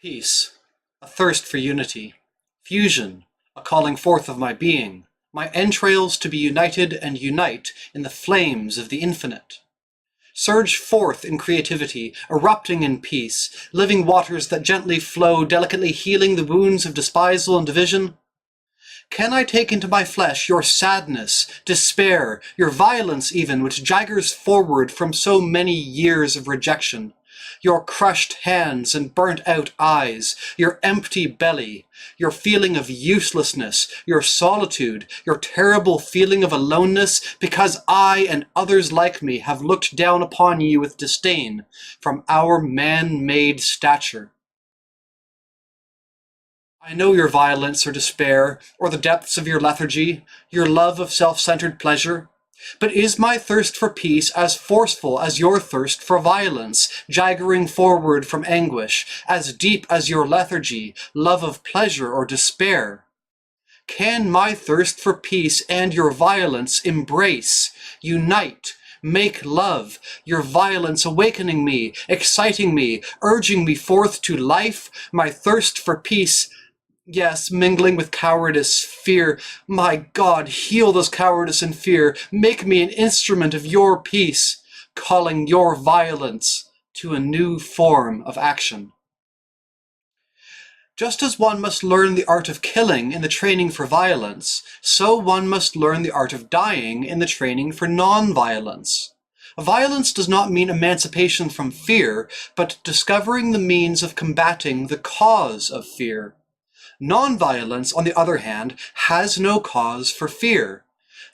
Peace, a thirst for unity. Fusion, a calling forth of my being, my entrails to be united and unite in the flames of the infinite. Surge forth in creativity, erupting in peace, living waters that gently flow, delicately healing the wounds of despisal and division. Can I take into my flesh your sadness, despair, your violence even, which jaggers forward from so many years of rejection? Your crushed hands and burnt-out eyes, your empty belly, your feeling of uselessness, your solitude, your terrible feeling of aloneness, because I and others like me have looked down upon you with disdain from our man-made stature. I know your violence or despair, or the depths of your lethargy, your love of self-centered pleasure. But is my thirst for peace as forceful as your thirst for violence, jaggering forward from anguish, as deep as your lethargy, love of pleasure or despair? Can my thirst for peace and your violence embrace, unite, make love, your violence awakening me, exciting me, urging me forth to life, my thirst for peace, yes, mingling with cowardice, fear. My God, heal those cowardice and fear. Make me an instrument of your peace, calling your violence to a new form of action. Just as one must learn the art of killing in the training for violence, so one must learn the art of dying in the training for non-violence. Violence does not mean emancipation from fear, but discovering the means of combating the cause of fear. Non-violence, on the other hand, has no cause for fear.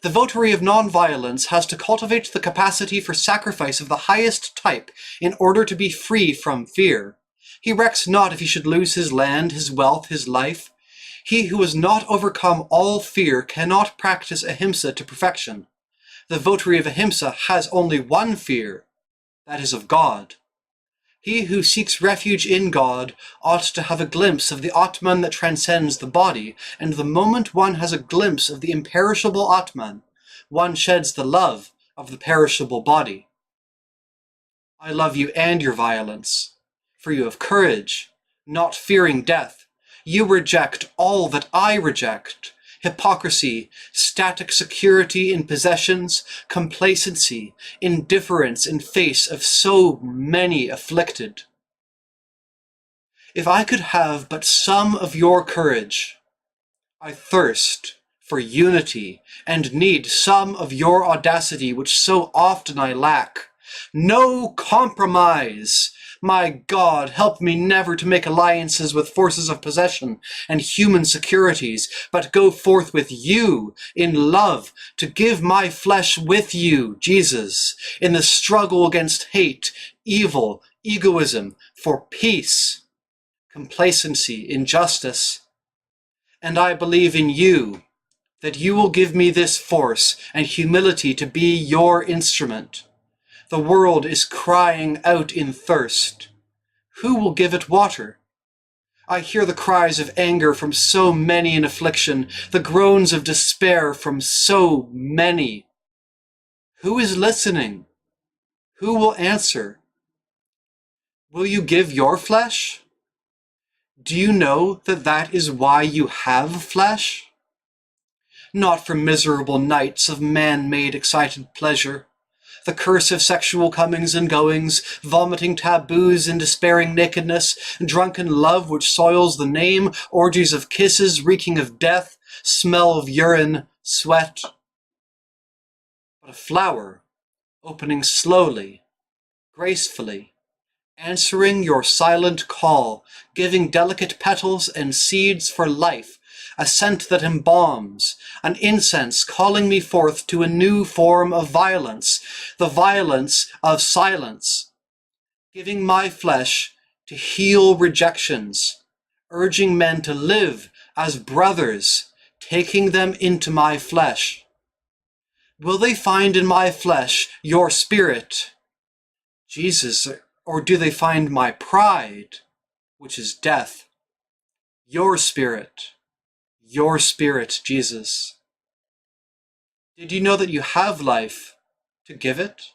The votary of non-violence has to cultivate the capacity for sacrifice of the highest type in order to be free from fear. He recks not if he should lose his land, his wealth, his life. He who has not overcome all fear cannot practice ahimsa to perfection. The votary of ahimsa has only one fear, that is of God. He who seeks refuge in God ought to have a glimpse of the Atman that transcends the body, and the moment one has a glimpse of the imperishable Atman, one sheds the love of the perishable body. I love you and your violence, for you have courage, not fearing death. You reject all that I reject. Hypocrisy, static security in possessions, complacency, indifference in face of so many afflicted. If I could have but some of your courage, I thirst for unity and need some of your audacity, which so often I lack. No compromise! My God, help me never to make alliances with forces of possession and human securities, but go forth with you in love to give my flesh with you, Jesus, in the struggle against hate, evil, egoism, for peace, complacency, injustice. And I believe in you, that you will give me this force and humility to be your instrument. The world is crying out in thirst. Who will give it water? I hear the cries of anger from so many in affliction, the groans of despair from so many. Who is listening? Who will answer? Will you give your flesh? Do you know that that is why you have flesh? Not for miserable nights of man-made excited pleasure, the curse of sexual comings and goings, vomiting taboos in despairing nakedness, drunken love which soils the name, orgies of kisses reeking of death, smell of urine, sweat. But a flower, opening slowly, gracefully, answering your silent call, giving delicate petals and seeds for life, a scent that embalms, an incense calling me forth to a new form of violence, the violence of silence, giving my flesh to heal rejections, urging men to live as brothers, taking them into my flesh. Will they find in my flesh your spirit, Jesus, or do they find my pride, which is death? Your spirit, Jesus. Did you know that you have life to give it?